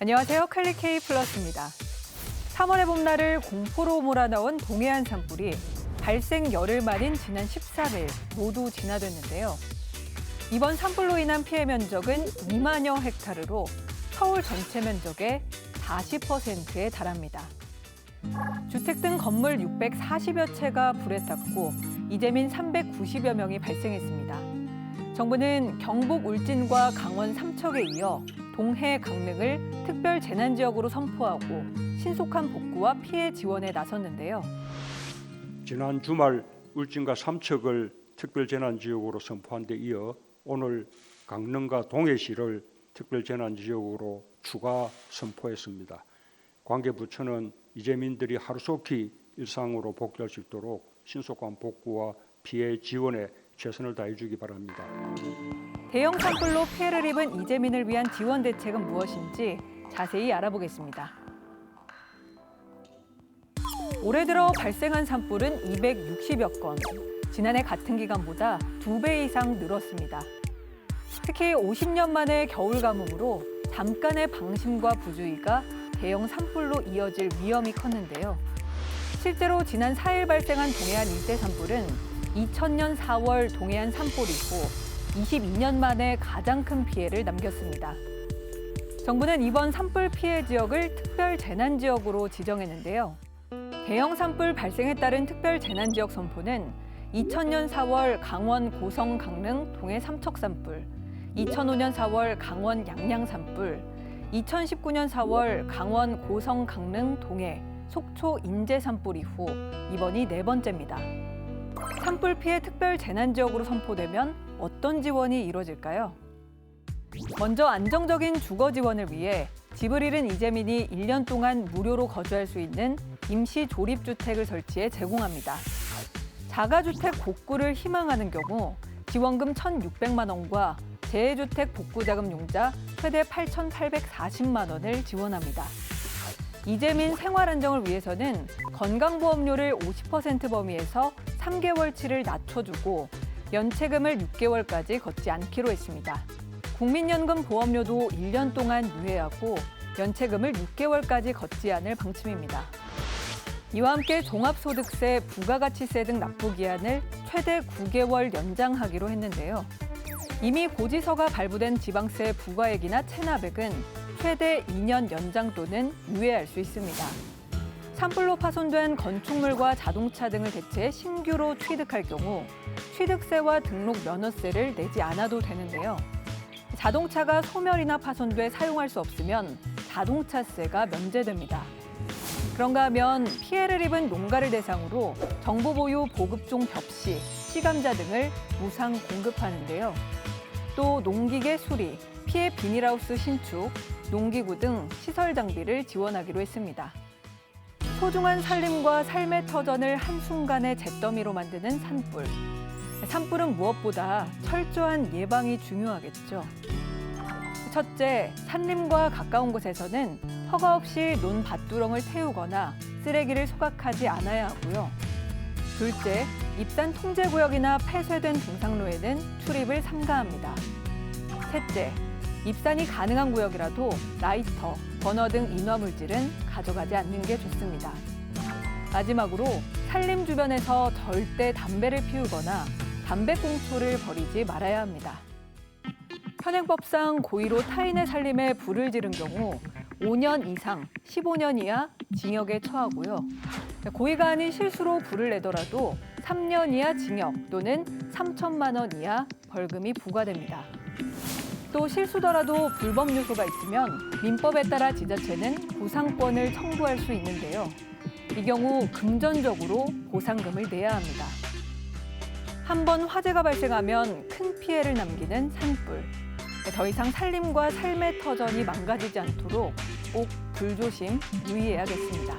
안녕하세요. 클릭K 플러스입니다. 3월의 봄날을 공포로 몰아넣은 동해안 산불이 발생 열흘 만인 지난 13일 모두 진화됐는데요. 이번 산불로 인한 피해 면적은 2만여 헥타르로 서울 전체 면적의 40%에 달합니다. 주택 등 건물 640여 채가 불에 탔고 이재민 390여 명이 발생했습니다. 정부는 경북 울진과 강원 삼척에 이어 동해, 강릉을 특별 재난지역으로 선포하고 신속한 복구와 피해 지원에 나섰는데요. 지난 주말 울진과 삼척을 특별 재난지역으로 선포한 데 이어 오늘 강릉과 동해시를 특별 재난지역으로 추가 선포했습니다. 관계 부처는 이재민들이 하루속히 일상으로 복귀할 수 있도록 신속한 복구와 피해 지원에 최선을 다해 주기 바랍니다. 대형 산불로 피해를 입은 이재민을 위한 지원 대책은 무엇인지 자세히 알아보겠습니다. 올해 들어 발생한 산불은 260여 건, 지난해 같은 기간보다 2배 이상 늘었습니다. 특히 50년 만의 겨울 가뭄으로 잠깐의 방심과 부주의가 대형 산불로 이어질 위험이 컸는데요. 실제로 지난 4일 발생한 동해안 일대 산불은 2000년 4월 동해안 산불 이후 22년 만에 가장 큰 피해를 남겼습니다. 정부는 이번 산불 피해 지역을 특별 재난지역으로 지정했는데요. 대형 산불 발생에 따른 특별 재난지역 선포는 2000년 4월 강원 고성 강릉 동해 삼척 산불, 2005년 4월 강원 양양 산불, 2019년 4월 강원 고성 강릉 동해 속초 인제 산불 이후 이번이 네 번째입니다. 산불 피해 특별 재난지역으로 선포되면 어떤 지원이 이루어질까요? 먼저 안정적인 주거 지원을 위해 집을 잃은 이재민이 1년 동안 무료로 거주할 수 있는 임시 조립주택을 설치해 제공합니다. 자가주택 복구를 희망하는 경우 지원금 1,600만 원과 재주택 복구자금 융자 최대 8,840만 원을 지원합니다. 이재민 생활 안정을 위해서는 건강보험료를 50% 범위에서 3개월치를 낮춰주고 연체금을 6개월까지 걷지 않기로 했습니다. 국민연금 보험료도 1년 동안 유예하고 연체금을 6개월까지 걷지 않을 방침입니다. 이와 함께 종합소득세, 부가가치세 등 납부기한을 최대 9개월 연장하기로 했는데요. 이미 고지서가 발부된 지방세 부과액이나 체납액은 최대 2년 연장 또는 유예할 수 있습니다. 산불로 파손된 건축물과 자동차 등을 대체 신규로 취득할 경우 취득세와 등록 면허세를 내지 않아도 되는데요. 자동차가 소멸이나 파손돼 사용할 수 없으면 자동차세가 면제됩니다. 그런가 하면 피해를 입은 농가를 대상으로 정부 보유 보급종 벽시, 시감자 등을 무상 공급하는데요. 또 농기계 수리, 피해 비닐하우스 신축, 농기구 등 시설 장비를 지원하기로 했습니다. 소중한 살림과 삶의 터전을 한순간에 잿더미로 만드는 산불. 산불은 무엇보다 철저한 예방이 중요하겠죠. 첫째, 산림과 가까운 곳에서는 허가 없이 논밭두렁을 태우거나 쓰레기를 소각하지 않아야 하고요. 둘째, 입산 통제구역이나 폐쇄된 등산로에는 출입을 삼가합니다. 셋째, 입산이 가능한 구역이라도 라이터, 버너 등 인화물질은 가져가지 않는 게 좋습니다. 마지막으로 산림 주변에서 절대 담배를 피우거나 담배꽁초를 버리지 말아야 합니다. 현행법상 고의로 타인의 살림에 불을 지른 경우 5년 이상 15년 이하 징역에 처하고요. 고의가 아닌 실수로 불을 내더라도 3년 이하 징역 또는 3천만 원 이하 벌금이 부과됩니다. 또 실수더라도 불법 요소가 있으면 민법에 따라 지자체는 보상권을 청구할 수 있는데요. 이 경우 금전적으로 보상금을 내야 합니다. 한번 화재가 발생하면 큰 피해를 남기는 산불. 더 이상 살림과 삶의 터전이 망가지지 않도록 꼭 불조심 유의해야겠습니다.